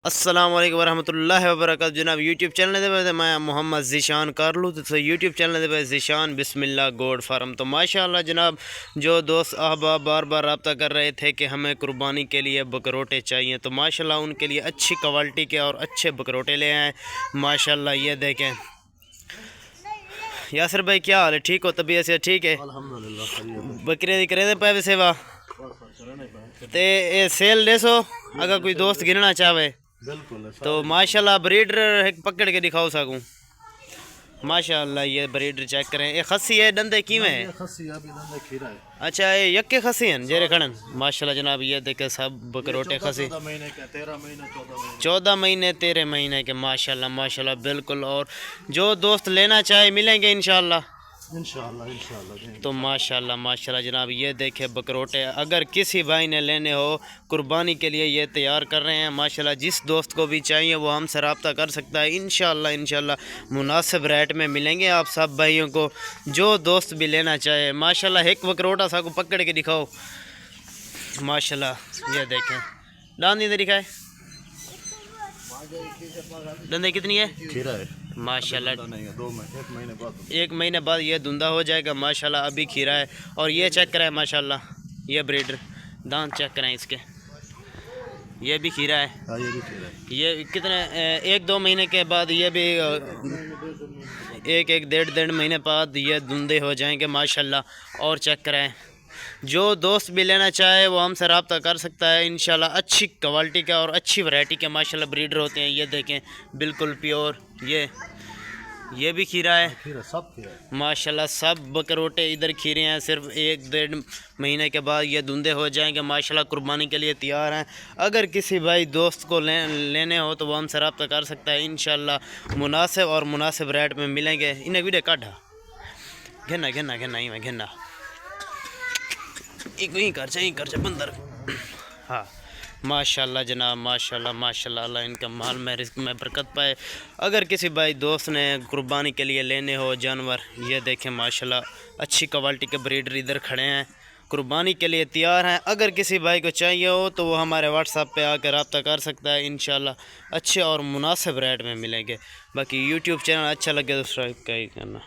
अस्सलाम वालेकुम वरहमतुल्लाहि वबरकातुहू। जनाब यूट्यूब चैनल दे मैं मोहम्मद ज़ीशान कर लूँ तो यूट्यूब चैनल दे ज़ीशान बिस्मिल्लाह गोड फार्म। तो माशाअल्लाह जनाब, जो दोस्त अहबाब बार बार रब्ता कर रहे थे कि हमें कुर्बानी के लिए बकरोटे चाहिए, तो माशाअल्लाह उनके लिए अच्छी क्वालिटी के और अच्छे बकरोटे ले आए। माशाअल्लाह ये देखें। यासर भाई क्या हाल है? ठीक हो? तबीयत से ठीक है? अल्हम्दुलिल्लाह। बकरे दी करे पे सेवा ते सेल देसो अगर कोई दोस्त गिनना चाहे बिल्कुल तो माशाल्लाह ब्रीडर एक पकड़ के दिखाओ सकूँ। माशाल्लाह ये ब्रीडर चेक करें। ये खस्सी है, डंदे किमें है? अच्छा ये यक्के खस्सी हैं जेरे खड़न। माशाल्लाह जनाब ये देखे सब बकरोटे खस्सी 14 महीने 13 महीने के। माशाल्लाह माशाल्लाह बिल्कुल। और जो दोस्त लेना चाहे मिलेंगे इंशाल्लाह। तो माशाल्लाह माशाल्लाह जनाब ये देखे बकरोटे, अगर किसी भाई ने लेने हो कुर्बानी के लिए ये तैयार कर रहे हैं। माशाल्लाह जिस दोस्त को भी चाहिए वो हमसे रब्ता कर सकता है। इंशाल्लाह इंशाल्लाह मुनासिब रेट में मिलेंगे आप सब भाइयों को, जो दोस्त भी लेना चाहे। माशाल्लाह एक बकरोटा सा को पकड़ के दिखाओ। माशाल्लाह ये देखें। दांत इधर दिखाए, दंदे कितनी है? माशाल्लाह 1 महीने बाद ये धुंधा हो जाएगा। माशाल्लाह अभी खीरा है। और ये चेक कराए माशाल्लाह, ये ब्रीडर दांत चेक कराएं इसके। ये भी खीरा है। ये कितने 1-2 महीने के बाद ये भी 1-1.5 महीने बाद ये धुंधे हो जाएंगे माशाल्लाह। और चेक कराएं, जो दोस्त भी लेना चाहे वो हमसे रब्ता कर सकता है इंशाल्लाह। अच्छी क्वालिटी का और अच्छी वैरायटी के माशाल्लाह ब्रीडर होते हैं। ये देखें बिल्कुल प्योर। ये भी खीरा है, सब खीरा माशाल्लाह। सब बकरोटे इधर खीरे हैं। सिर्फ 1-1.5 महीने के बाद ये धुंधे हो जाएंगे माशाल्लाह। कुर्बानी के लिए तैयार हैं। अगर किसी भाई दोस्त को लेने हो तो वो हमसे रब्ता कर सकता है इंशाल्लाह। मुनासिब और मुनासिब रेट में मिलेंगे। इन्हें वीडियो काटा घिना घिना घिना ही मैं घिना एक कर बंदर। हाँ माशाल्लाह जनाब माशाल्लाह माशाल्लाह। अल्लाह इनका माल में रिस्क में बरकत पाए। अगर किसी भाई दोस्त ने कुर्बानी के लिए लेने हो जानवर, ये देखें माशाल्लाह अच्छी क्वालिटी के ब्रीडर इधर खड़े हैं, कुर्बानी के लिए तैयार हैं। अगर किसी भाई को चाहिए हो तो वो हमारे व्हाट्सएप पे आकर रब्ता कर सकता है इंशाल्लाह। अच्छे और मुनासिब रेट में मिलेंगे। बाकी यूट्यूब चैनल अच्छा लगे तो सब्सक्राइब करना।